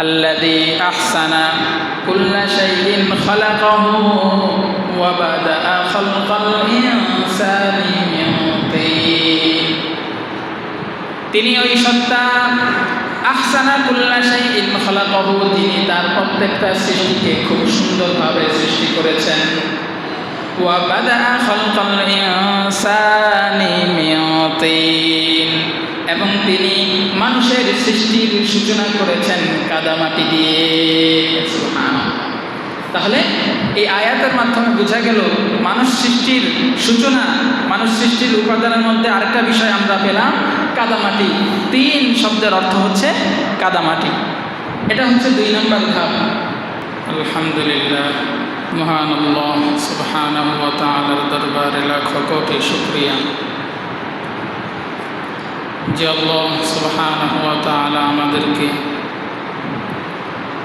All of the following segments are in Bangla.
আল্লাযী আহসানা কুল্লা শাইইন খালাকাহু ওয়া বাদাআ খালকাল ইনসানি মিন তিন। তিনি ওই সত্তা আহসানা কুল্লা শাইইন খালাকাহু, যিনি তার প্রত্যেকটা সৃষ্টিকে খুব সুন্দরভাবে সৃষ্টি করেছেন। ওয়া বাদাআ খালকাল ইনসানি মিন তিন, এবং তিনি মানুষের সৃষ্টির সূচনা করেছেন কাদামাটি দিয়ে। সুবহানাল্লাহ। তাহলে এই আয়াতের মাধ্যমে বোঝা গেল মানুষ সৃষ্টির সূচনা, মানুষ সৃষ্টির উপাদানের মধ্যে আরেকটা বিষয় আমরা পেলাম, কাদামাটি। তিন শব্দের অর্থ হচ্ছে কাদামাটি। এটা হচ্ছে 2 নম্বর ধাপ। আলহামদুলিল্লাহ, মহান আল্লাহ সুবহানাহু ওয়া তাআলার দরবারে লাখো কোটি শুকরিয়া যে আল্লাহ সুবহানাহু ওয়া তাআলা আমাদেরকে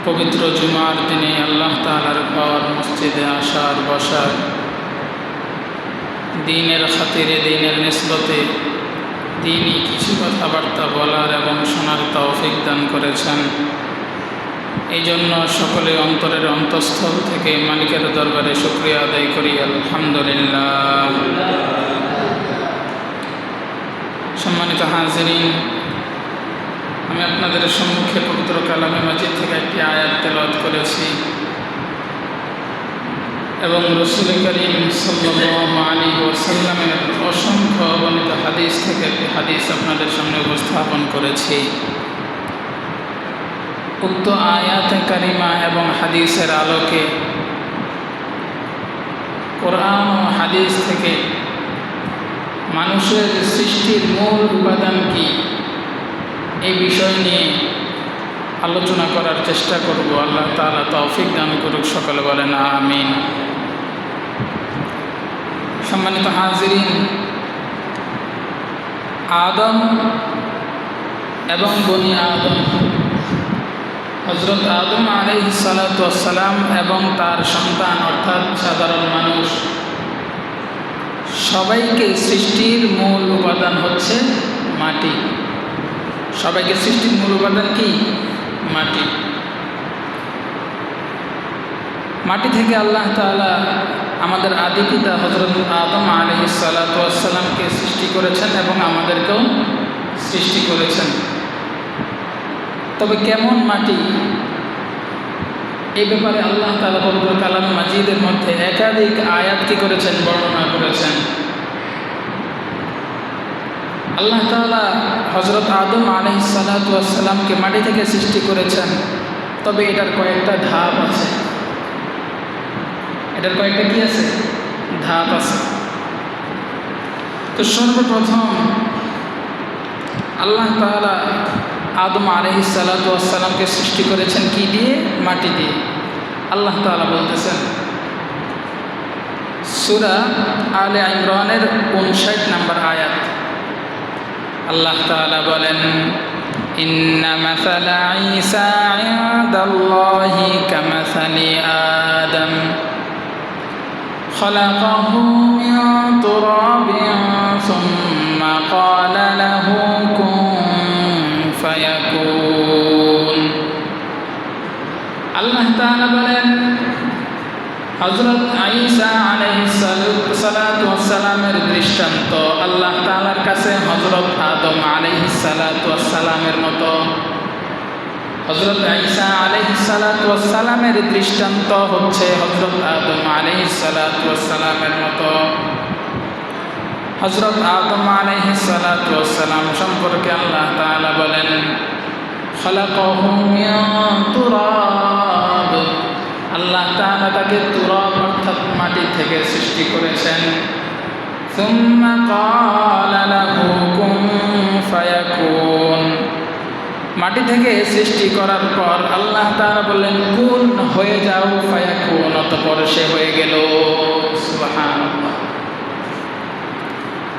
পবিত্র জুমার দিনে আল্লাহ তাআলার ঘর মসজিদে আসার, বসার, দ্বীনের খাতিরে, দ্বীনের নিসবতে দ্বীনি কিছু কথাবার্তা বলার এবং শোনার তৌফিক দান করেছেন। এই জন্য সকলে অন্তরের অন্তঃস্থল থেকে মালিকের দরবারে শুকরিয়া আদায় করি, আলহামদুলিল্লাহ। সম্মানিত হাজিরিন, আমি আপনাদের সম্মুখে পবিত্র কালামে মাজিদ থেকে একটি আয়াত তেলাওয়াত করেছি এবং রাসূল করিম সাল্লাল্লাহু আলাইহি ওয়াসাল্লামের অসংখ্য অগণিত হাদিস থেকে একটি হাদিস আপনাদের সামনে উপস্থাপন করেছি। উক্ত আয়াতে কারিমা এবং হাদিসের আলোকে কোরআন ও হাদিস থেকে মানুষের সৃষ্টির মূল উপাদান কি, এই বিষয় নিয়ে আলোচনা করার চেষ্টা করব। আল্লাহ তাআলা তৌফিক দান করুক, সকলে বলেন আমিন। সম্মানিত হাজিরিন, আদম এবং বনি আদম, হযরত আদম আলাইহিস সালাতু ওয়াস সালাম এবং তার সন্তান অর্থাৎ সাধারণ মানুষ, সবাইকে সৃষ্টির মূল উপাদান হচ্ছে মাটি। সবাইকে সৃষ্টির মূল উপাদান কি? মাটি। মাটি থেকে আল্লাহ তাআলা আমাদের আদি পিতা হযরত আদম আলাইহিস সালাতু ওয়াস সালামকে সৃষ্টি করেছেন এবং আমাদেরকেও সৃষ্টি করেছেন। তবে কেমন মাটি, এই ব্যাপারে আল্লাহ তাআলা পবিত্র কালামে মাজিদের মধ্যে একাধিক আয়াত কি করেছেন, বর্ণনা করেছেন। আল্লাহ তাআলা হযরত আদম আলাইহিস সালাতু ওয়াস সালামকে মাটি থেকে সৃষ্টি করেছেন, তবে এটার কয়েকটা ধাপ আছে। এটার কয়েকটা কি আছে? ধাপ আছে। তো সর্বপ্রথম আল্লাহ তাআলা আদম আলাইহিস সালাতু ওয়াস সালামকে সৃষ্টি করেছেন কি দিয়ে? মাটি দিয়ে। আল্লাহ তাআলা বলতেছেন সূরা আলে ইমরানের 59 নম্বর আয়াত, আল্লাহ তাআলা বলেন, ইন্না মাসালা ঈসা ইনদাল্লাহি কামাসালি আদম খালাকাহু মিন তুরাবিন সুম্মা ক্বালা লাহু কুন ফায়াকুন। আল্লাহ তাআলা বলেন, হযরত ঈসা আলাইহিস সালাতু ওয়াস সালামের দৃষ্টান্ত আল্লাহ তাআলার কাছে হযরত আদম আলাইহিস সালাতু ওয়াস সালামের মতো। হযরত ঈসা আলাইহিস সালাতু ওয়াস সালামের দৃষ্টান্ত হচ্ছে হযরত আদম আলাইহিস সালাতু ওয়াস সালামের মতো। হযরত আদম আলাইহিস সালাতু ওয়াস সালাম সম্পর্কে আল্লাহ তাআলা বলেন, খালাকাহু মিন তুরাব, আল্লাহ তাআলা তাকে তুরাব অর্থাৎ মাটি থেকে সৃষ্টি করেছেন। সুম্মা ক্বালা লাহু কুন ফায়াকুন, মাটি থেকে সৃষ্টি করার পর আল্লাহ তাআলা বললেন কুন, হয়ে যাও, ফায়াকুন, অতঃপর সে হয়ে গেল। সুবহানাল্লাহ।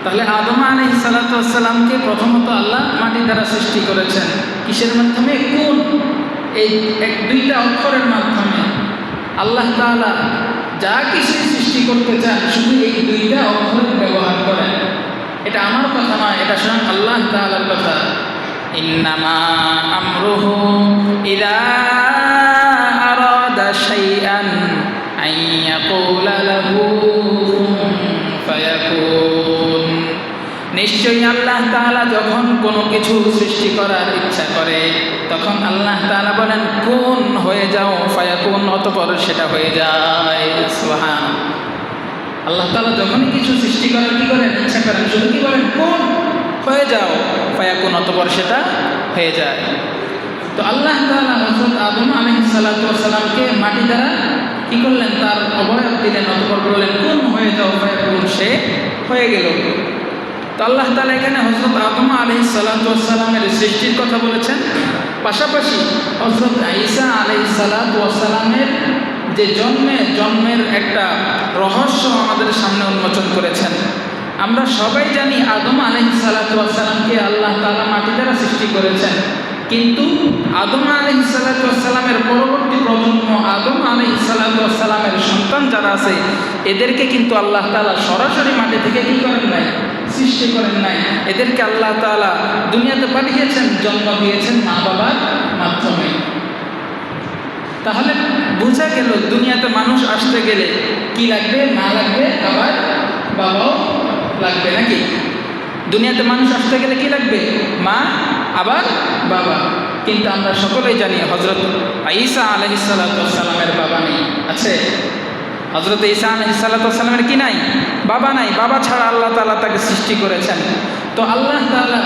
তাহলে আদম আলাইহিস সালাতু ওয়াস সালামকে প্রথমত আল্লাহ মাটি দ্বারা সৃষ্টি করেছেন। কিসের মাধ্যমে? কুন, এই দুইটা অক্ষরের মাধ্যমে। আল্লাহ তাআলা যা কিছু সৃষ্টি করতে চান শুধু এই দুইটা অক্ষরের ব্যবহার করেন। এটা আমার কথা নয়, এটা স্বয়ং আল্লাহ তাআলার কথা। ইন্নামা আমরুহু ইযা নিশ্চয়ই আল্লাহ তাআলা যখন কোনো কিছু সৃষ্টি করার ইচ্ছা করে তখন আল্লাহ তাআলা বলেন কুন হয়ে যাও ফায়াকুন, অতঃপর সেটা হয়ে যায়। সুবহান। আল্লাহ তাআলা যখনই কিছু সৃষ্টি করার কি করেন, ইচ্ছা করেন, শুধু কি বলেন কুন হয়ে যাও ফায়াকুন, অতঃপর সেটা হয়ে যায়। তো আল্লাহ তাআলা হযরত আদম আলাইহিস সালাতু ওয়াস সালামকে মাটি দ্বারা কি করলেন, তার অবয়ব দিলেন, অতঃপর বললেন কুন হয়ে যাও ফায়াকুন, সে হয়ে গেল। তো আল্লাহ তাআলা এখানে হযরত আদম আলাইহিস সালাতু ওয়াস সালামের সৃষ্টির কথা বলেছেন, পাশাপাশি হযরত ঈসা আলাইহিস সালাতু ওয়াস সালামের যে জন্মের একটা রহস্য আমাদের সামনে উন্মোচন করেছেন। আমরা সবাই জানি আদম আলাইহিস সালাতু ওয়াস সালামকে আল্লাহ তাআলা মাটি দ্বারা সৃষ্টি করেছেন, কিন্তু আদম আলাইহিস সালাতু ওয়াস সালামের পরবর্তী প্রজন্ম আদম আলাইহিস সালাতু ওয়াস সালামের সন্তান যারা আছে এদেরকে কিন্তু আল্লাহ তাআলা সরাসরি মাটি থেকে কি করেন নাই, সৃষ্টি করেন নাই। এদেরকে আল্লাহ তাআলা দুনিয়াতে পাঠিয়েছেন, জন্ম দিয়েছেন মা বাবার মাধ্যমে। তাহলে বোঝা গেল দুনিয়াতে মানুষ আসতে গেলে কি লাগবে, মা লাগবে, আবার বাবাও লাগবে, নাকি? দুনিয়াতে মানুষ আসতে গেলে কি লাগবে, মা আবার বাবা। কিন্তু আমরা সকলেই জানি হযরত ঈসা আলাইহিস সালাতু ওয়াস সালামের বাবা নেই, আছে? হযরত ঈসা আলাইহিস সালাতু ওয়াস সালামের কি নাই, বাবা নাই। বাবা ছাড়া আল্লাহ তাআলা তাকে সৃষ্টি করেছেন। তো আল্লাহ তাআলা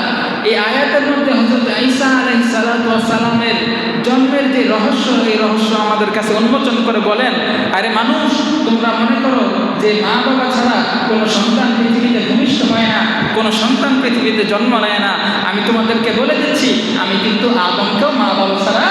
এই আয়াতের মধ্যে হযরত ঈসা আলাইহিস সালাতু ওয়াস সালামের জন্মের যে রহস্য, এই রহস্য আমাদের কাছে উন্মোচন করে বলেন, আরে মানুষ, তোমরা মনে করো যে মা বাবা ছাড়া কোনো সন্তান পৃথিবীতে ভূমিষ্ঠ হয় না, কোনো সন্তান পৃথিবীতে জন্ম নেয় না। আমি তোমাদেরকে বলে দিচ্ছি, আমি কিন্তু আদমকেও মা বাবা ছাড়া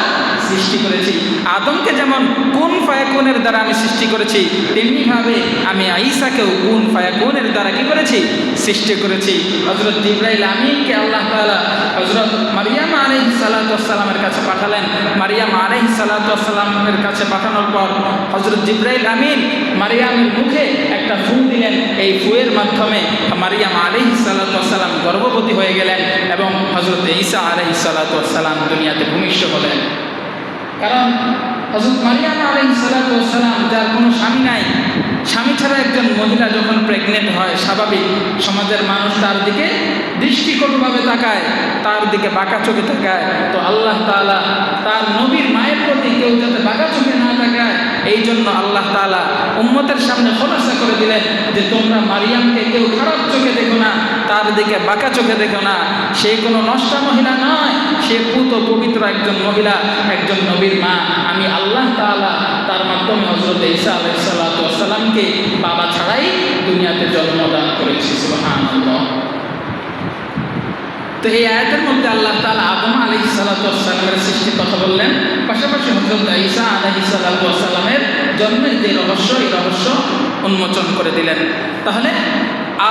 সৃষ্টি করেছি। আদমকে যেমন কুন ফায়াকুনের দ্বারা আমি সৃষ্টি করেছি, তেমনিভাবে আমি ঈসাকেও কুন ফায়াকুনের দ্বারা কি করেছি, সৃষ্টি করেছি। হযরত জিবরাইল আমিনকে আল্লাহ তাআলা হযরত মারিয়াম আলাইহিস সালাতু ওয়াস সালামের কাছে পাঠালেন। মারিয়াম আলাইহিস সালাতু ওয়াস সালামের কাছে পাঠানোর পর হযরত জিবরাইল আমিন মারিয়ামের মুখে একটা ফু দিলেন। এই ফুয়ের মাধ্যমে মারিয়াম আলাইহিস সালাতু ওয়াস সালাম গর্ভবতী হয়ে গেলেন এবং হযরত ঈসা আলাইহিস সালাতু ওয়াস সালাম দুনিয়াতে ভূমিষ্ঠ হলেন। কারণ হযরত মারিয়াম আলাইহিস সালাতু ওয়াস সালাম, যার কোনো স্বামী নাই, স্বামী ছাড়া একজন মহিলা যখন প্রেগনেন্ট হয়, স্বাভাবিক সমাজের মানুষ তার দিকে দৃষ্টিকটুভাবে তাকায়, তার দিকে বাঁকা চোখে তাকায়। তো আল্লাহ তাআলা তার নবীর মায়ের প্রতি কেউ যাতে বাঁকা চোখে না তাকায়, এই জন্য আল্লাহ তাআলা উম্মতের সামনে খোলাসা করে দিলেন যে তোমরা মারিয়ামকে কেউ খারাপ চোখে দেখো না, তার দিকে বাঁকা চোখে দেখো না। সে কোনো নষ্টা মহিলা নয়, সে পুত পবিত্র একজন মহিলা, একজন নবীর মা। আমি আল্লাহ তাআলা তার মাধ্যমে হযরত ঈসা আলাইহিস সালাতু ওয়াস সালামকে বাবা ছাড়াই দুনিয়াতে জন্মদান করেছি। সুবহানাল্লাহ। তো এই আয়াতের মধ্যে আল্লাহ তাআলা আদম আলাইহিস সালাতু ওয়াস সালামের সৃষ্টির কথা বললেন, পাশাপাশি হযরত ঈসা আলাইহিস সালাতু ওয়াস সালামের জন্মের যে রহস্য, এই রহস্য উন্মোচন করে দিলেন। তাহলে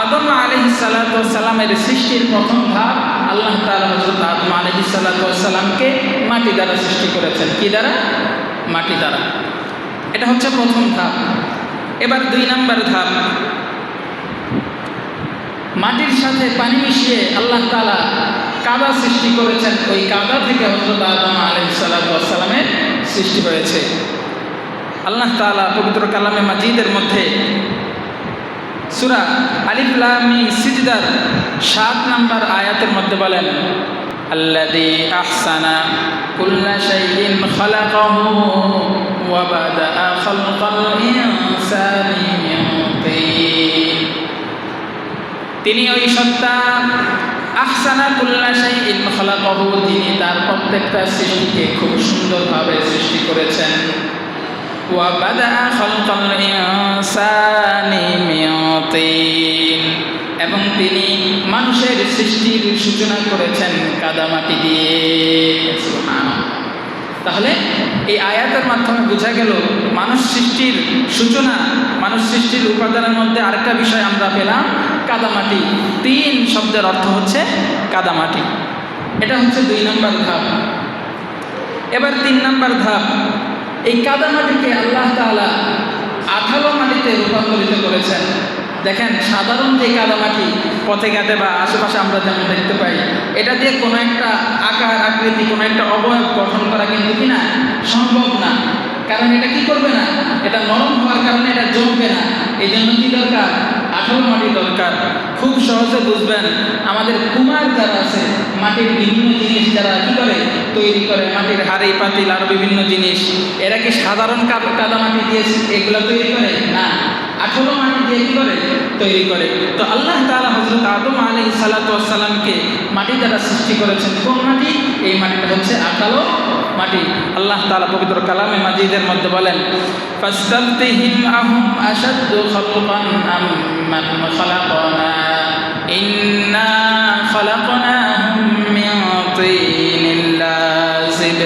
আদম আলাইহিস সালাতু ওয়াস সালামের সৃষ্টির প্রথম ধাপ, আল্লাহ তাআলা হযরত আদম আলাইহিস সালাতু ওয়াস সালামকে মাটি দ্বারা সৃষ্টি করেছেন। কি দ্বারা? মাটি দ্বারা। এটা হচ্ছে প্রথম ধাপ। এবার 2 নম্বর ধাপ, মাটির সাথে পানি মিশিয়ে আল্লাহ তাআলা কাদা সৃষ্টি করেছেন। ওই কাদা থেকে হযরত আদম আলাইহিস সালাতু ওয়াস সালামের সৃষ্টি হয়েছে। আল্লাহ তাআলা পবিত্র কালামে মাজিদের মধ্যে সূরা আলিফ লাম মিম সিজদার 7 নম্বর আয়াতের মধ্যে বলেন, আল্লাযী আহসানা কুল্লা শাইইন খালাকাহু ওয়া বাদাআ খালকাল ইনসানি মিন তিন। তিনি ওই সত্তা, আহসানা কুল্লা শাইইন খালাকাহু, তিনি তার প্রত্যেকটা সৃষ্টিকে খুব সুন্দরভাবে সৃষ্টি করেছেন। ওয়া বাদাআ খালকাল ইনসানি মিন তিন, এবং তিনি মানুষের সৃষ্টির সূচনা করেছেন কাদামাটি দিয়ে। সুবহানাল্লাহ। তাহলে এই আয়াতের মাধ্যমে বোঝা গেল মানুষ সৃষ্টির সূচনা, মানুষ সৃষ্টির উপাদানের মধ্যে আরেকটা বিষয় আমরা পেলাম, কাদামাটি। 3 শব্দের অর্থ হচ্ছে কাদামাটি। এটা হচ্ছে 2 নম্বর ধাপ। এবার 3 নম্বর ধাপ, এই কাদামাটিকে আল্লাহ তাআলা আঠালো মাটিতে রূপান্তরিত করেছেন। দেখেন, সাধারণ যে কাদামাটি পথে ঘাটে বা আশেপাশে আমরা যেমন দেখতে পাই, এটা দিয়ে কোনো একটা আকার আকৃতি, কোনো একটা অবয়ব গঠন করা কিন্তু কিনা সম্ভব না। কারণ এটা কি করবে না, এটা নরম হওয়ার কারণে এটা জমবে না। এই জন্য কি দরকার? আঠালো মাটি দরকার। খুব সহজে বুঝবেন, আমাদের কুমার যারা আছে, মাটির বিভিন্ন জিনিস যারা কি করে তৈরি করে, মাটির হাড়ি পাতিল আরো বিভিন্ন জিনিস, এরা কি সাধারণ কাদা মাটি দিয়ে এগুলা তৈরি করে? না, আঠালো মাটি দিয়ে কি করে তৈরি করে। তো আল্লাহ তাআলা হযরত আদম আলাইহিস সালাতু ওয়াস সালামকে মাটি দ্বারা সৃষ্টি করেছেন। কোন মাটি? এই মাটিটা হচ্ছে আঠালো মাটি। আল্লাহ তাআলা পবিত্র কালামে মাজিদের মধ্যে বলেন, ফাস্তাফতিহিম আহুম আশাদ্দু খালকান আম্মান খালাকনা ইন্না খালাকনাহুম মিন তিনিল লাযিব।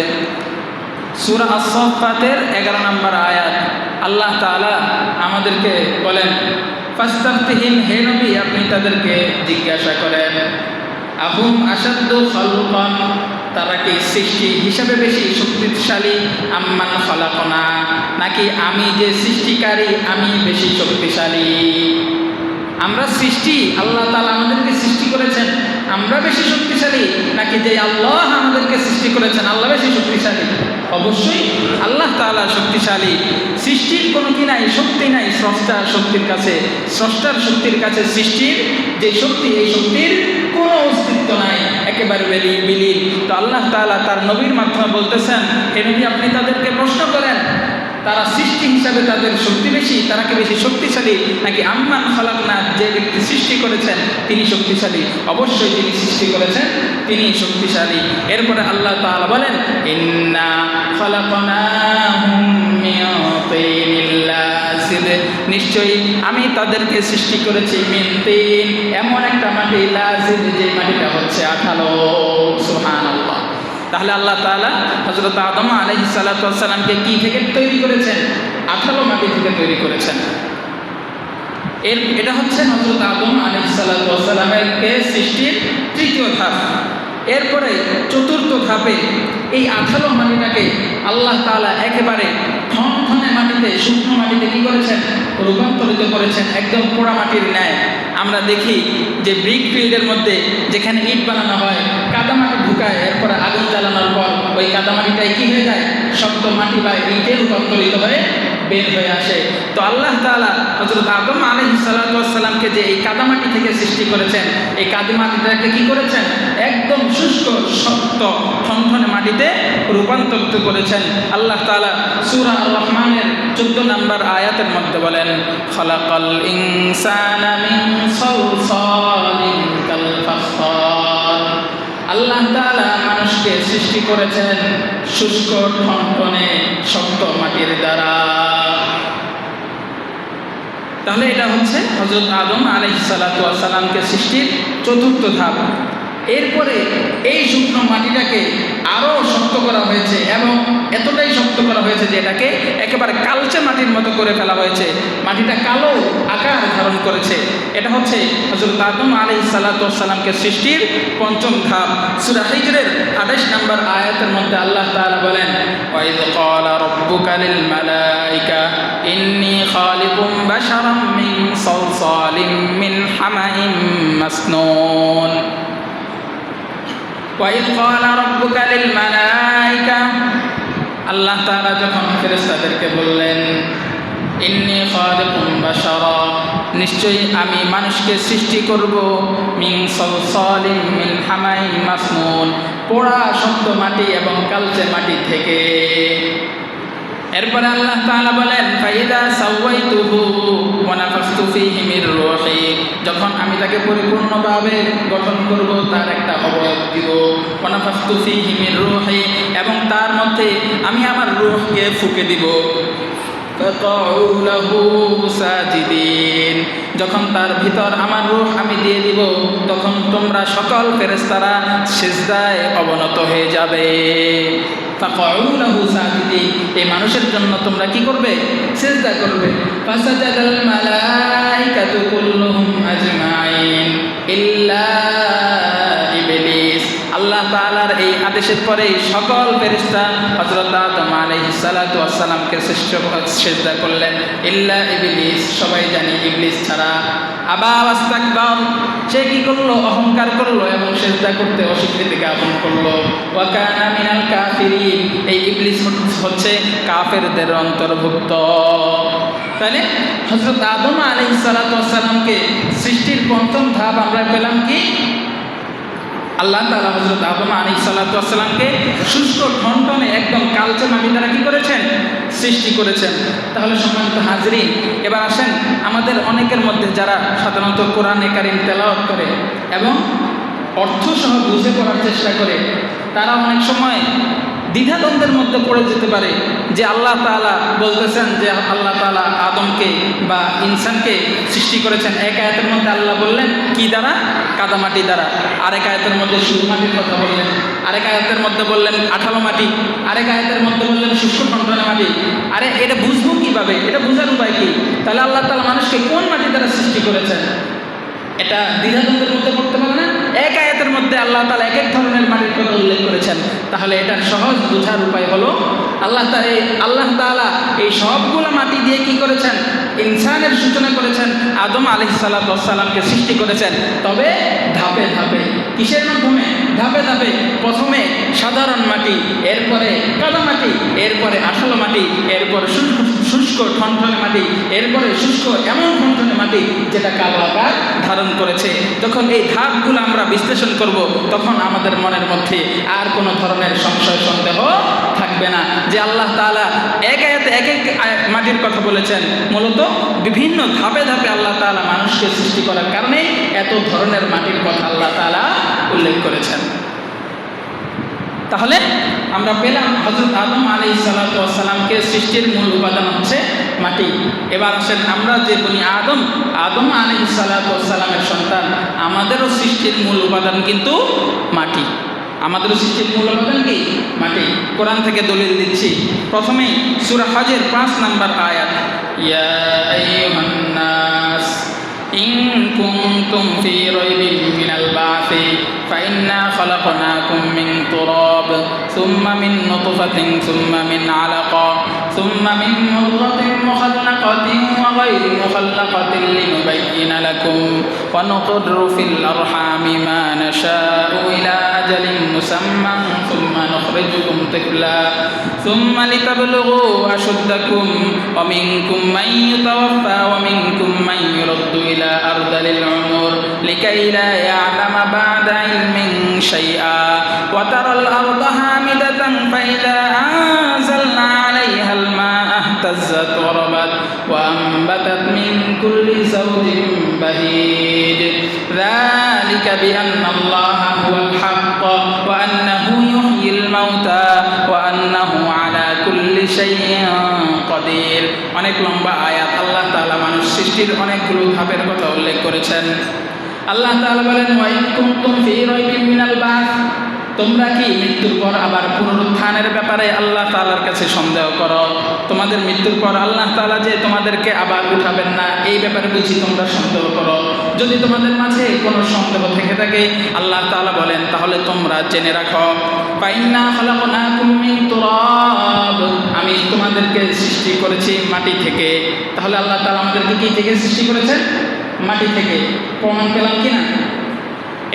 সূরা আস-সাফফাতের 11 নম্বর আয়াত। আল্লাহ তাআলা আমাদেরকে বলেন, ফাস্তাফতিহিম, হে নবী আপনি তাদেরকে জিজ্ঞাসা করেন, আহুম আশাদ্দু খালকান, তারা কি সৃষ্টি হিসাবে বেশি শক্তিশালী, আম্মান খালাকনা, নাকি আমি যে সৃষ্টিকারী আমি বেশি শক্তিশালী? আমরা সৃষ্টি, আল্লাহ তাআলা আমাদেরকে সৃষ্টি করেছেন, আমরা বেশি শক্তিশালী, নাকি যে আল্লাহ আমাদেরকে সৃষ্টি করেছেন আল্লাহ বেশি শক্তিশালী? অবশ্যই আল্লাহ তাআলা শক্তিশালী। সৃষ্টির কোনো কি নাই, শক্তি নাই স্রষ্টার শক্তির কাছে। স্রষ্টার শক্তির কাছে সৃষ্টির যে শক্তি, এই শক্তির কোনো অস্তিত্ব নাই, একেবারে বিলীন। তো আল্লাহ তাআলা তার নবীর মাধ্যমে বলতেছেন, হে নবী আপনি তাদেরকে প্রশ্ন করেন, তারা সৃষ্টি হিসাবে তাদের শক্তি বেশি, তারা কি বেশি শক্তিশালী, নাকি আম্মান খালাকনা, যে ব্যক্তি সৃষ্টি করেছেন তিনি শক্তিশালী? অবশ্যই যিনি সৃষ্টি করেছেন তিনি শক্তিশালী। এরপরে আল্লাহ তাআলা বলেন, ইন্না খালাকনাহুম মিন তিনিল লাযিব, নিশ্চয়ই আমি তাদেরকে সৃষ্টি করেছি মিন তিন, এমন একটা মাটি, লাযিব যে মাটিটা হচ্ছে আঠালো। সুবহানাল্লাহ। তাহলে আল্লাহ তাআলা হযরত আদম আলাইহিস সালাতু ওয়াস সালামকে কি থেকে তৈরি করেছেন? আঠালো মাটি থেকে তৈরি করেছেন। এটা হচ্ছে হযরত আদম আলাইহিস সালাতু ওয়াস সালামের সৃষ্টির তৃতীয় ধাপ। এরপরে চতুর্থ ধাপে এই আঠালো মাটিটাকে আল্লাহ তাআলা একেবারে ঠনঠনে মাটিতে, শুকনো মাটিতে কি করেছেন? রূপান্তরিত করেছেন, একদম পোড়া মাটির ন্যায়। আমরা দেখি যে ব্রিক ফিল্ডের মধ্যে যেখানে ইট বানানো হয়, কাদামাটি ঢুকায়, এরপরে আগুন জ্বালানোর পর ওই কাদামাটিটাই কি হয়ে যায়? শক্ত মাটি বা ইটে রূপান্তরিত হয়ে বের হয়ে আসে। তো আল্লাহ তাআলা হযরত আদম আলাইহিস সালাতু ওয়াস সালামকে যে এই কাদামাটি থেকে সৃষ্টি করেছেন, এই কাদামাটিটাকে কি করেছেন? একদম শুষ্ক শক্ত ঠনঠনে মাটিতে রূপান্তরিত করেছেন। আল্লাহ তাআলা সূরা আর-রহমানের 14 নম্বর আয়াতের মধ্যে বলেন, খালাকাল ইনসানা মিন সালসালিন কাল ফাখখার, আল্লাহ তাআলা মানুষকে সৃষ্টি করেছেন শুষ্ক ঠনঠনে শক্ত মাটির দ্বারা। তাহলে এটা হচ্ছে হযরত আদম আলাইহিস সালাতু ওয়াস সালামকে সৃষ্টির চতুর্থ ধাপ। এরপরে এই শুকনো মাটিটাকে আরও শক্ত করা হয়েছে, এবং এতটাই শক্ত করা হয়েছে যে এটাকে একেবারে কালচে মাটির মতো করে ফেলা হয়েছে। মাটিটা কালো আকার ধারণ করেছে। এটা হচ্ছে হযরত আদম আলাইহিস সালাতু ওয়াস সালামকে সৃষ্টির পঞ্চম ধাপ। সূরা হিজরের 28 নম্বর আয়াতের মধ্যে আল্লাহ তাআলা বলেন, ওয়াইদ ক্বালা রাব্বুকা লিল মালাইকা ইন্নী খালিকুম বাশারাম মিন সালসালিম মিন হামাইম মাসনুন। ওয়াইদ ক্বালা রাব্বুকা লিল মালাইকা, আল্লাহ তাআলা যখন ফেরেশতাদেরকে বললেন, ইন্নী খালিকুম বাশারা, নিশ্চয়ই আমি মানুষকে সৃষ্টি করব, মিন সালসালিম মিন হামাইম মাসনুন, পোড়া শক্ত মাটি এবং কালচে মাটি থেকে। এরপরে আল্লাহ তাআলা বলেন, ফাইদা সাওয়াইতুহু ওয়া নাফাখতু ফীহি মির রূহি, যখন আমি তাকে পরিপূর্ণভাবে গঠন করব, তার একটা অবয়ব দিব, ওয়া নাফাখতু ফীহি মির রূহি, এবং তার মধ্যে আমি আমার রূহকে ফুঁকে দিব, ফাকাউ লাহু সাজিদিন, যখন তার ভিতর আমার রূহ আমি দিয়ে দিব, তখন তোমরা সকল ফেরেশতারা সিজদায় অবনত হয়ে যাবে। ফাকাউ লাহু সাজিদিন, এই মানুষের জন্য তোমরা কি করবে? সিজদা করবে। ফাসাজাদাল মালাইকাতু কুল্লুহুম আজমাইন ইল্লা ইবলিস, আল্লাহ তাআলার এই আদেশের পরে সকল ফেরেশতা হযরত আদম আলাইহিস সালাতু ওয়াস সালামকে সিজদা করলেন, ইল্লা ইবলিস, সবাই জানি ইবলিস ছাড়া। আবা ওয়াস্তাকবার, সে কি করলো? অহংকার করলো এবং সিজদা করতে অস্বীকৃতি জ্ঞাপন করলো। ওয়া কানা মিনাল কাফিরিন, এই ইবলিস হচ্ছে কাফেরদের অন্তর্ভুক্ত। তাহলে হযরত আদম আলাইহিস সালাতু ওয়াস সালামকে সৃষ্টির প্রথম ধাপ আমরা পেলাম কি? আল্লাহ তাআলা হযরত আদম আলাইহিস সালাতু ওয়াস সালামকে শুষ্ক ঠনঠনে একদম কালচে মাটি দ্বারা কি করেছেন? সৃষ্টি করেছেন। তাহলে সম্মানিত হাজরিন, এবার আসেন, আমাদের অনেকের মধ্যে যারা সাধারণত কোরআনে কারীম তেলাওয়াত করে এবং অর্থ সহ বুঝে পড়ার চেষ্টা করে, তারা অনেক সময় দ্বিধাদ্বন্দ্বের মধ্যে পড়ে যেতে পারে যে আল্লাহ তাআলা বলতেছেন যে আল্লাহ তাআলা আদমকে বা ইনসানকে সৃষ্টি করেছেন। এক আয়াতের মধ্যে আল্লাহ বললেন কি দ্বারা? কাদামাটি দ্বারা। আরেক আয়াতের মধ্যে শুধু মাটির কথা বললেন, আরেক আয়াতের মধ্যে বললেন আঠালো মাটি, আরেক আয়াতের মধ্যে বললেন শুষ্ক ঠনঠনে মাটি। আরে এটা বুঝবো কিভাবে? এটা বোঝার উপায় কি? তাহলে আল্লাহ তাআলা মানুষকে কোন মাটি দ্বারা সৃষ্টি করেছেন? এটা দ্বিধাদ্বন্দ্বের মধ্যে পড়তে পারে না। এক আয়াতের মধ্যে আল্লাহ তাআলা এক এক ধরনের মাটির কথা উল্লেখ করেছেন। তাহলে এটার সহজ বোঝার উপায় হলো আল্লাহ তাআলা এই সবগুলো মাটি দিয়ে কি করেছেন? ইনসানের সূচনা করেছেন, আদম আলাইহিস সালাতু ওয়াস সালামকে সৃষ্টি করেছেন। তবে ধাপে ধাপে। কিসের মাধ্যমে? ধাপে ধাপে। প্রথমে সাধারণ মাটি, এরপরে কাদা মাটি, এরপরে আঠালো মাটি, এরপরে শুষ্ক ঠনঠনে মাটি, এরপরে শুষ্ক এমন ঠনঠনে মাটি যেটা কালো আকার ধারণ করেছে। যখন এই ধাপগুলো আমরা বিশ্লেষণ করব, তখন আমাদের মনের মধ্যে আর কোনো ধরনের সংশয় সন্দেহ থাকবে না যে আল্লাহ তাআলা এক আয়াতে এক এক মাটির কথা বলেছেন। মূলত বিভিন্ন ধাপে ধাপে আল্লাহ তাআলা মানুষকে সৃষ্টি করার কারণে এত ধরনের মাটির কথা আল্লাহ তাআলা উল্লেখ করেছেন। তাহলে আমরা পেলাম হযরত আদম আলাইহিস সালাতু ওয়াস সালামকে সৃষ্টির মূল উপাদান হচ্ছে মাটি। এবার আসেন, আমরা যে বনি আদম আলাইহিস সালাতু ওয়াস সালামের সন্তান, আমাদেরও সৃষ্টির মূল উপাদান কিন্তু মাটি। আমাদেরও সৃষ্টির মূল উপাদান কি? মাটি। কোরআন থেকে দলিল দিচ্ছি। প্রথমে সূরা হজের 5 নম্বর আয়াত, ইয়া আইয়ুহান নাস ইন কুনতুম ফি রাইবিন মিনাল বা'থি فإنا خلقناكم من تراب ثم من نطفة ثم من علقة ثم من مضغة مخلقة وغير مخلقة لنبين لكم ونقر في الأرحام ما نشاء إلى أجل مسمى ثم نخرجكم طفلا ثم لتبلغوا أشدكم ومنكم من يتوفى ومنكم من يرد إلى أرذل العمر لكي لا يعلم بعد علم شيئا وترى الأرض هامدة فإذا أنزلنا عليها الماء اهتزت وربت وأنبتت من كل زوج بهيج ذلك بأن الله هو الحق وأنه يحيي الموتى وأنه على كل شيء قدير। অনেক লম্বা আয়াত। আল্লাহ তাআলা মানুষ সৃষ্টির অনেকগুলো ধাপের কথা উল্লেখ করেছেন। আল্লাহ তাআলা বলেন, ওয়া ইন কুনতুম ফি রাইবিন মিনাল বা'থ, তোমরা কি মৃত্যুর পর আবার পুনরুত্থানের ব্যাপারে আল্লাহ তাআলার কাছে সন্দেহ করো? তোমাদের মৃত্যুর পর আল্লাহ তাআলা যে তোমাদেরকে আবার উঠাবেন না, এই ব্যাপারে বুঝি তোমরা সন্দেহ করো? যদি তোমাদের মাঝে কোনো সন্দেহ থেকে থাকে, আল্লাহ তাআলা বলেন তাহলে তোমরা জেনে রাখো, ফাইন্না খালাকনাকুম মিন তুরাব, আমি তোমাদেরকে সৃষ্টি করেছি মাটি থেকে। তাহলে আল্লাহ তাআলা আমাদেরকে কি থেকে সৃষ্টি করেছেন? মাটি থেকে। প্রমাণ পেলাম কি না?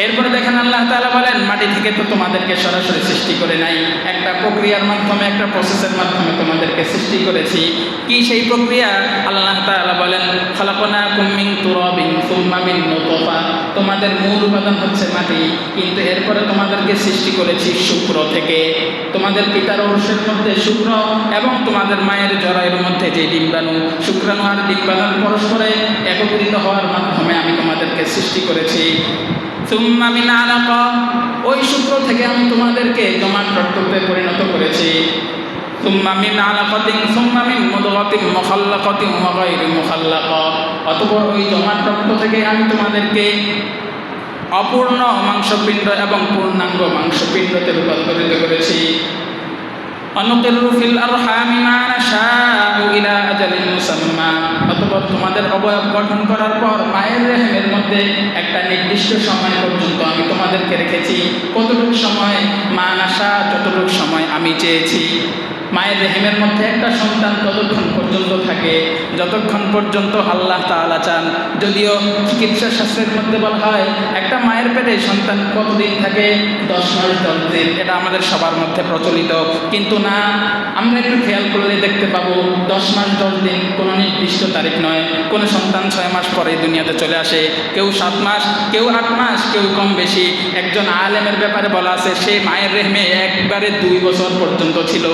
এরপরে দেখেন আল্লাহ তাআলা বলেন, মাটি থেকে তো তোমাদেরকে সরাসরি সৃষ্টি করে নাই, একটা প্রক্রিয়ার মাধ্যমে, একটা প্রসেসের মাধ্যমে তোমাদেরকে সৃষ্টি করেছি। কি সেই প্রক্রিয়া? আল্লাহ তাআলা বলেন, খালাকনাকুম মিন তুরাবিন সুম্মা মিন নুতফা, তোমাদের মূল উপাদান হচ্ছে মাটি, কিন্তু এরপরে তোমাদেরকে সৃষ্টি করেছি শুক্র থেকে। তোমাদের পিতার ঔরসের মধ্যে শুক্র এবং তোমাদের মায়ের জরায়ুর মধ্যে যে ডিম্বাণু, শুক্রাণু আর ডিম্বাণু পরস্পরে একত্রিত হওয়ার মাধ্যমে আমি তোমাদেরকে সৃষ্টি করেছি। সুম্মা মিন আলাকা, ওই শুক্র থেকে আমি তোমাদেরকে জমাট রক্তে পরিণত করেছি। সুম্মা মিন আলাকাতিন সুম্মা মিন মুদগাতিন মুখাল্লাকাতিন ওয়া গায়রি মুখাল্লাকা, অতঃপর ওই জমাট রক্ত থেকে আমি তোমাদেরকে অপূর্ণ মাংসপিণ্ড এবং পূর্ণাঙ্গ মাংসপিণ্ডতে রূপান্তরিত করেছি। অনুকিরু ফিল আরহামি মা নাশাউ ইলা আজালিন মুসাম্মা, অতঃপর তোমাদের অবয়ব গঠন করার পর মায়ের রেহেমের মধ্যে একটা নির্দিষ্ট সময় পর্যন্ত আমি তোমাদেরকে রেখেছি। কতটুকু সময়? মা নাশা, যতটুকু সময় আমি চেয়েছি। মায়ের রেহেমের মধ্যে একটা সন্তান ততক্ষণ পর্যন্ত থাকে যতক্ষণ পর্যন্ত আল্লাহ তাআলা চান। যদিও চিকিৎসা শাস্ত্রের মধ্যে বলা হয় একটা মায়ের পেটে সন্তান কতদিন থাকে? 10 মাস 10 দিন। এটা আমাদের সবার মধ্যে প্রচলিত, কিন্তু না। আমরা একটু খেয়াল করলে দেখতে পাবো 10 মাস 10 দিন কোনো নির্দিষ্ট তারিখ নয়। কোনো সন্তান 6 মাস পরে দুনিয়াতে চলে আসে, কেউ 7 মাস, কেউ 8 মাস, কেউ কম বেশি। একজন আলেমের ব্যাপারে বলা আছে সে মায়ের রেহমে একবারে 2 বছর পর্যন্ত ছিল।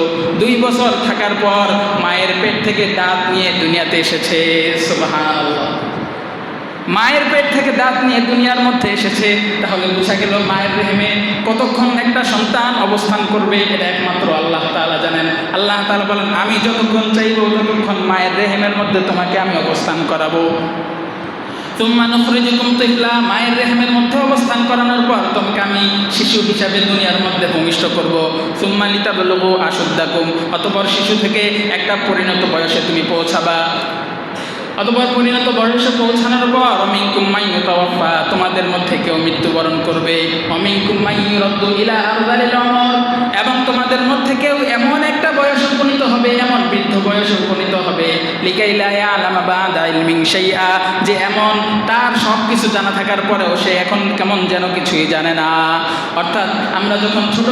2 বছর থাকার পর মায়ের পেট থেকে দাঁত নিয়ে দুনিয়াতে এসেছে। সুবহানাল্লাহ, মায়ের পেট থেকে দাঁত নিয়ে দুনিয়ার মধ্যে এসেছে। তাহলে বোঝা গেল মায়ের রেহেমে কতক্ষণ একটা সন্তান অবস্থান করবে এটা একমাত্র আল্লাহ তাআলা জানেন। আল্লাহ তাআলা বলেন, আমি যতক্ষণ চাইবো ততক্ষণ মায়ের রেহেমের মধ্যে তোমাকে আমি অবস্থান করাবো। তুম্মা নুখরিজুকুম তিফলা, মায়ের রেহেমের মধ্যে অবস্থান করানোর পর তোমাকে আমি শিশু হিসাবে দুনিয়ার মধ্যে ভূমিষ্ঠ করব। সুম্মা লিতাবলুগু আশুদ্দাকুম, অতঃপর শিশু থেকে একটা পরিণত বয়সে তুমি পৌঁছাবা। অতঃপর পরিণত বয়সে পৌঁছানোর পর অমিনকুম মান ইউতাওয়াফা, তোমাদের মধ্যে কেউ মৃত্যুবরণ করবে। অমিনকুম মান ইউরাদ্দু ইলা আরযালিল উমর, এবং তোমাদের মধ্যে কেউ এমন একটা বয়সে উপনীত হবে, এমন বৃদ্ধ বয়সে উপনীত হবে, লিকাই লা ইয়ালামা বা'দা ইলমিন শাইআ, যে এমন তার সব কিছু জানা থাকার পরেও সে এখন কেমন যেন কিছুই জানে না। অর্থাৎ আমরা যখন ছোট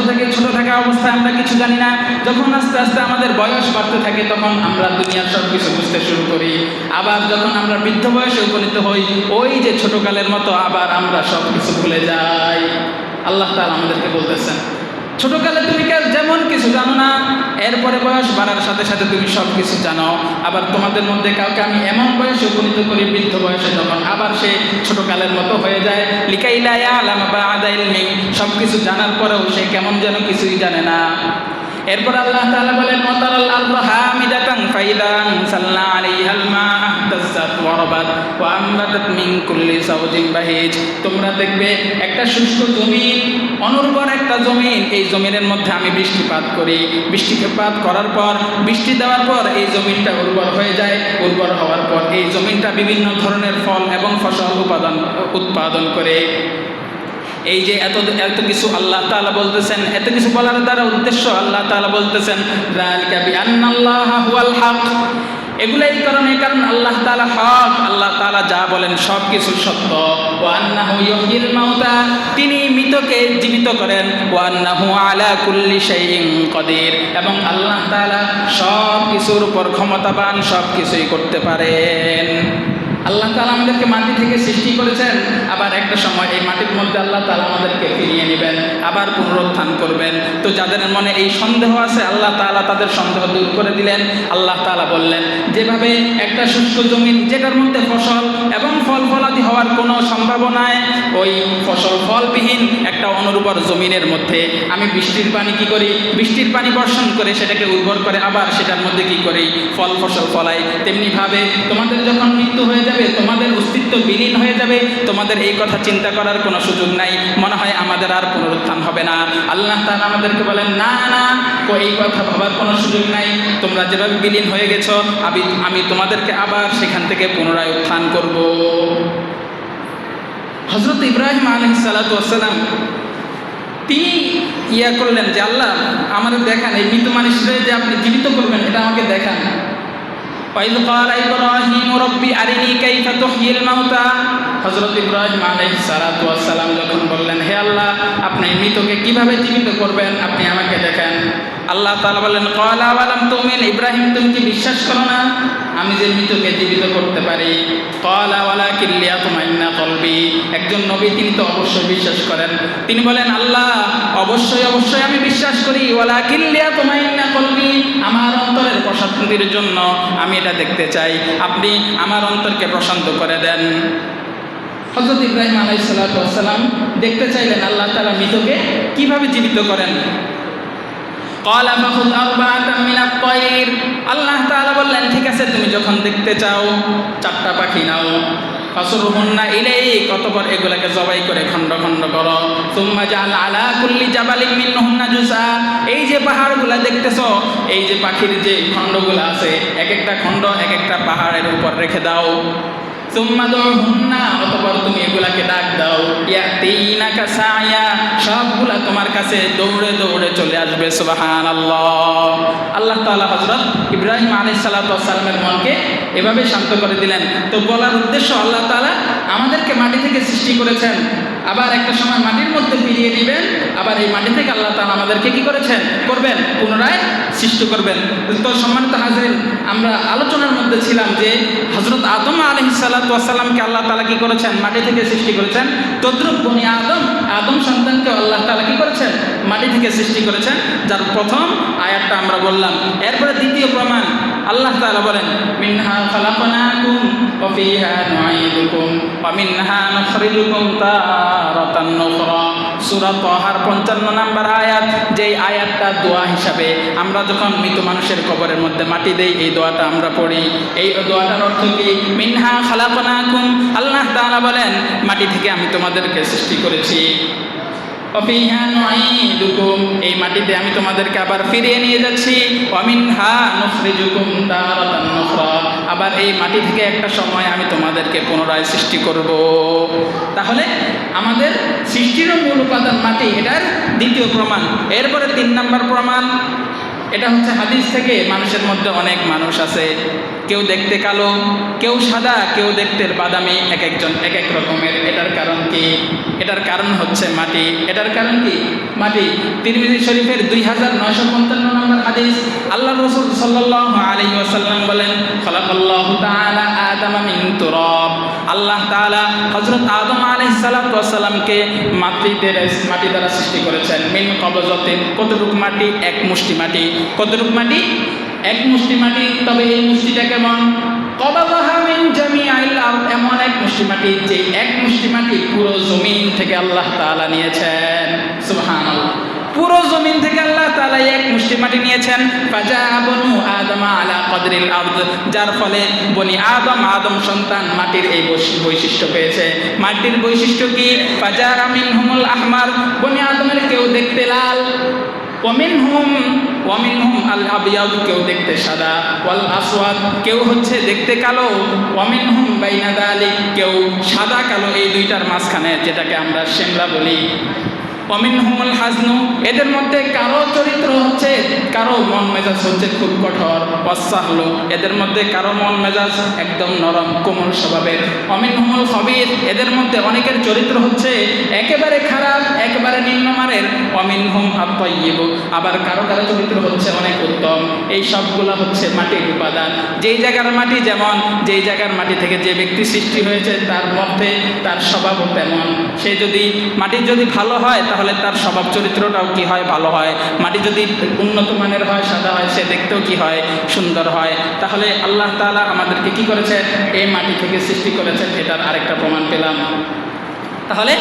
থাকা অবস্থায় আমরা কিছু জানি না, যখন আস্তে আস্তে আমাদের বয়স বাড়তে থাকে তখন আমরা দুনিয়ার সব কিছু বুঝতে শুরু করি। আবার যখন আমরা বৃদ্ধ বয়সে উপনীত হই, ওই যে ছোটকালের মতো আবার আমরা সব কিছু ভুলে যাই। আল্লাহ তাআলা আমাদেরকে বলতেছেন, ছোটকালে তুমি যেমন কিছু জানো না, এরপরে বয়স বাড়ার সাথে সাথে তুমি সব কিছু জানো। আবার তোমাদের মধ্যে কাউকে আমি এমন বয়সে উপনীত করি, বৃদ্ধ বয়সে যখন আবার সে ছোটকালের মতো হয়ে যায়। লিকাই লা ইয়ালামা বা'দা ইলমিন, সব কিছু জানার পরেও সে কেমন যেন কিছুই জানে না। এরপর আল্লাহ তাআলা বলেন, ওয়াতারাল আরদা হামিদাতান ফাইদা আনসালনা আলাইহাল মা'a ইহতাযাত ওয়া রাবাত ওয়া আমবাতাত মিন কুল্লি যাওজিন বাহিজ, তোমরা দেখবে একটা শুষ্ক জমিন, অনুর্বর একটা জমিন, এই জমিনের মধ্যে আমি বৃষ্টিপাত করি। বৃষ্টিপাত করার পর, বৃষ্টি দেওয়ার পর এই জমিনটা উর্বর হয়ে যায়। উর্বর হওয়ার পর এই জমিনটা বিভিন্ন ধরনের ফল এবং ফসল উৎপাদন করে। এই যে এত কিছু আল্লাহ তাআলা বলতেছেন, এত কিছু বলার দ্বারা উদ্দেশ্য আল্লাহ তাআলা বলতেছেন, যালিকা বিআন্নাল্লাহা হুয়াল হক, এগুলো এই কারণে, কারণ আল্লাহ তাআলা হক, আল্লাহ তাআলা যা বলেন সব কিছু সত্য। ওয়া আন্নাহু ইউহয়িল মাউতা, তিনি মৃতকে জীবিত করেন। ওয়া আন্নাহু আলা কুল্লি শাইইন কাদির, এবং আল্লাহ তাআলা সব কিছুর উপর ক্ষমতাবান, সব কিছুই করতে পারেন। আল্লাহ তাআলা আমাদেরকে মাটি থেকে সৃষ্টি করেছেন, আবার একটা সময় এই মাটির মধ্যে আল্লাহ তাআলা আমাদেরকে ফিরিয়ে নেবেন, আবার পুনরুত্থান করবেন। তো যাদের মনে এই সন্দেহ আছে, আল্লাহ তাআলা তাদের সন্দেহ দূর করে দিলেন। আল্লাহ তাআলা বললেন, যেভাবে একটা শুষ্ক জমিন যেটার মধ্যে ফসল এবং ফল ফলাদি হওয়ার কোনো সম্ভাবনায়, ওই ফসল ফলবিহীন একটা অনুর্বর জমিনের মধ্যে আমি বৃষ্টির পানি কি করি, বৃষ্টির পানি বর্ষণ করে সেটাকে উর্বর করে আবার সেটার মধ্যে কি করি, ফল ফসল ফলাই। তেমনিভাবে তোমাদের যখন মৃত্যু হয়ে যাবে, তোমাদের অস্তিত্ব বিলীন হয়ে যাবে, তোমাদের এই কথা চিন্তা করার কোনো সুযোগ নাই, মনে হয় আমাদের আর পুনরুত্থান হবে না। আল্লাহ তাআলা আমাদেরকে বলেন, না না, এই কথা ভাবার কোনো সুযোগ নাই, তোমরা যেভাবে বিলীন হয়ে গেছো আমি তোমাদেরকে আবার সেখান থেকে পুনরায় উত্থান করব। হযরত ইব্রাহিম আলাইহিস সালাতু ওয়াস সালাম তিনি করলেন যে, আল্লাহ আমাদের দেখান, এই মৃত মানুষদের যে আপনি জীবিত করবেন এটা আমাকে দেখান। وَإِذْ قَالَ إِبْرَاهِيمُ رَبِّ أَرِنِي كَيْفَ تُحْيِي الْمَوْتَى, হযরত ইব্রাহিম আলাইহিস সালাতু ওয়াস সালাম যখন বললেন, হে আল্লাহ আপনি মৃতকে কিভাবে জীবিত করবেন আপনি আমাকে দেখান। আল্লাহ তাআলা বললেন, ক্বালা ওয়ালাম তুমিন, ইব্রাহিম তুমি কি বিশ্বাস করো না আমি যে মৃতকে জীবিত করতে পারি? ক্বালা ওয়ালাকিন লিয়াতমাইন্না কলবি, একজন নবী তিনি তো অবশ্যই বিশ্বাস করেন। তিনি বলেন, আল্লাহ অবশ্যই আমি বিশ্বাস করি, ওয়ালাকিন লিয়াতমাইন্না কলবি, আমার অন্তরের প্রশান্তির জন্য আমি এটা দেখতে চাই, আপনি আমার অন্তরকে প্রশান্ত করে দেন। হযরত ইব্রাহিম আলাইহিস সালাতু ওয়াস সালাম দেখতে চাইলেন আল্লাহ তাআলা মৃতকে কিভাবে জীবিত করেন। ক্বালা ফাখুয আরবাআতাম মিনাত তায়র, আল্লাহ তাআলা বললেন, ঠিক আছে তুমি যখন দেখতে চাও 4টা পাখি নাও, ফাসুরহুন্না ইলাইক, অতঃপর এগুলাকে জবাই করে খণ্ড খণ্ড করো। সুম্মা জাআল আলা কুল্লি জাবালিন মিনহুন্না জুসা, এই যে পাহাড়গুলা দেখতেছো, এই যে পাখির যে খণ্ডগুলো আছে, এক একটা খণ্ড এক একটা পাহাড়ের উপর রেখে দাও। সুম্মা দুহুন্না, অতঃপর তুমি এগুলাকে ডাক দাও, ইয়াতিনাকা সায়া, সবগুলা তোমার কাছে দৌড়ে দৌড়ে চলে আসবে। সুবহানাল্লাহ। আল্লাহ তাআলা হযরত ইব্রাহিম আলাইহিস সালাতু ওয়াস সালামের মনকে এভাবে শান্ত করে দিলেন। তো বলার উদ্দেশ্য, আল্লাহ তাআলা আমাদেরকে মাটি থেকে সৃষ্টি করেছেন, আবার একটা সময় মাটির মধ্যে ফিরিয়ে দিবেন, আবার এই মাটি থেকে আল্লাহ তাআলা আমাদেরকে কি করেছেন করবেন পুনরায় সৃষ্টি করবেন। তো সম্মানিত হাজরিন, আমরা আলোচনার মধ্যে ছিলাম যে হযরত আদম আলাইহিস সালাতু ওয়াস সালামকে আল্লাহ তাআলা কি করেছেন মাটি থেকে সৃষ্টি করেছেন। তদ্রুপ বনি আদম সন্তানকে আল্লাহ তাআলা কি করেছেন মাটি থেকে সৃষ্টি করেছেন, যার প্রথম আয়াতটা আমরা বললাম। এরপরে দ্বিতীয় প্রমাণ আল্লাহ তাআলা বলেন মিনহা খালাকনাকুম ওয়া ফিহা নুঈদুকুম ওয়া মিনহা নুখরিজুকুম তারাতান নুখরা। সূরা তাহার 55 নম্বর আয়াত, যেই আয়াতটা দোয়া হিসাবে আমরা যখন মৃত মানুষের কবরের মধ্যে মাটি দেই, এই দোয়াটা আমরা পড়ি। এই দোয়াটার অর্থ কি? মিনহা খালাকনাকুম, আল্লাহ তাআলা বলেন মাটি থেকে আমি তোমাদেরকে সৃষ্টি করেছি। ওয়াফিহা নুঈদুকুম, এই মাটিতে আমি তোমাদেরকে আবার ফিরিয়ে নিয়ে যাচ্ছি। ওয়ামিনহা নুখরিজুকুম তারাতান নুখরা, আবার এই মাটি থেকে একটা সময় আমি তোমাদেরকে পুনরায় সৃষ্টি করব। তাহলে আমাদের সৃষ্টির মূল উপাদান মাটি, এটার দ্বিতীয় প্রমাণ। এরপরে 3 নম্বর প্রমাণ, এটা হচ্ছে হাদিস থেকে। মানুষের মধ্যে অনেক মানুষ আছে, কেউ দেখতে কালো, কেউ সাদা, কেউ দেখতে বাদামি, এক একজন এক এক রকমের। এটার কারণ কি? এটার কারণ হচ্ছে মাটি। এটার কারণ কি? মাটি। তিরমিজি শরীফের 2955 নম্বর হাদিস, আল্লাহ রাসূল সাল্লাল্লাহু আলাইহি ওয়াসাল্লাম বলেন খালাকাল্লাহু তাআলা আদামা মিন তুরাব, আল্লাহ তাআলা হযরত আদম আলাইহিস সালাতু ওয়াস সালামকে মাটি দ্বারা সৃষ্টি করেছেন। মিন কবজাতিন, কতটুকু মাটি? এক মুষ্টি মাটি। কতটুকু মাটি? এক মুষ্টি মাটি। তবে এই মুষ্টিটা কেমন? কবাযাহা মিন জামিআল আরদ, এমন এক মুষ্টি মাটি যে এক মুষ্টি মাটি পুরো জমিন থেকে আল্লাহ তাআলা নিয়েছেন। সুবহানাল্লাহ, পুরো জমিন থেকে আল্লাহ তাআলা এক মুষ্টি মাটি নিয়েছেন। ফাজা বনু আদম আলা কদরিল আরদ, যার ফলে বনি আদম সন্তান মাটির এই বৈশিষ্ট্য পেয়েছে। মাটির বৈশিষ্ট্য কি? ফাজা মিনহুমুল আহমার, বনি আদমের কেউ দেখতে লাল, ওয়ামিনহুম আল আবিয়াদ, কেউ দেখতে সাদা, ওয়াল আসওয়াদ, কেউ হচ্ছে দেখতে কালো, ওয়ামিনহুম বাইনা যালিক, কেউ সাদা কালো এই দুইটার মাঝখানে, যেটাকে আমরা শ্যামলা বলি। ওয়ামিনহুমুল হাজনু, এদের মধ্যে কারো চরিত্র হচ্ছে, কারো মন মেজাজ হচ্ছে খুব কঠোর। ওয়াসাহলু, এদের মধ্যে কারো মন মেজাজ একদম নরম কোমল স্বভাবের। ওয়ামিনহুমুল খবির, এদের মধ্যে অনেকের চরিত্র হচ্ছে একেবারে খারাপ, একেবারে নিম্নমানের। ওয়ামিনহুম আত-তাইয়্যিব, আবার কারো কারো চরিত্র হচ্ছে অনেক উত্তম। এই সবগুলো হচ্ছে মাটির উপাদান। যেই জায়গার মাটি যেমন, যেই জায়গার মাটি থেকে যে ব্যক্তি সৃষ্টি হয়েছে তার মধ্যে তার স্বভাবও তেমন। সে যদি মাটি যদি ভালো হয় তাহলে তার স্বভাব চরিত্রটাও কি হয়? ভালো হয়। মাটি যদি উন্নত মানের হয়, সাদা হয়, সে দেখতেও কি হয়? সুন্দর হয়। তাহলে আল্লাহ তাআলা আমাদেরকে কি করেছে? এই মাটি থেকে সৃষ্টি করেছেন, এটার আরেকটা প্রমাণ পেলাম। তাহলে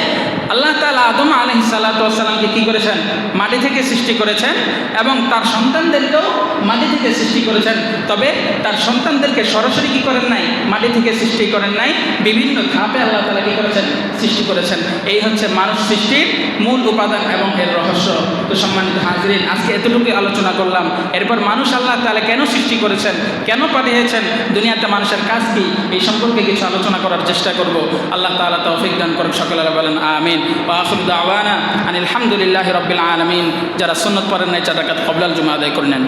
আল্লাহ তাআলা আদম আলাইহিস সালাতু ওয়াস সালামকে কি করেছেন? মাটি থেকে সৃষ্টি করেছেন, এবং তার সন্তানদেরকেও মাটি থেকে সৃষ্টি করেছেন। তবে তার সন্তানদেরকে সরাসরি কি করেন নাই? মাটি থেকে সৃষ্টি করেন নাই, বিভিন্ন ধাপে আল্লাহ তাআলা কি করেছেন? সৃষ্টি করেছেন। এই হচ্ছে মানুষ সৃষ্টির মূল উপাদান এবং এর রহস্য। তো সম্মানিত হাজরিন, আজকে এতটুকু আলোচনা করলাম। এরপর মানুষ আল্লাহ তাআলা কেন সৃষ্টি করেছেন, কেন পাঠিয়েছেন, দুনিয়াতে মানুষের কাজ কি, এই সম্পর্কে কিছু আলোচনা করার চেষ্টা করব। আল্লাহ তাআলা তৌফিক দান করুন। সকলেরা বলেন আমিন। ওয়া আখিরু দাওয়ানা আনিল হামদুলিল্লাহি রাব্বিল আলামিন। যারা সুন্নাত পড়েন নাই 4 রাকাত ক্বাবলাল জুমা আদায় করে নেন।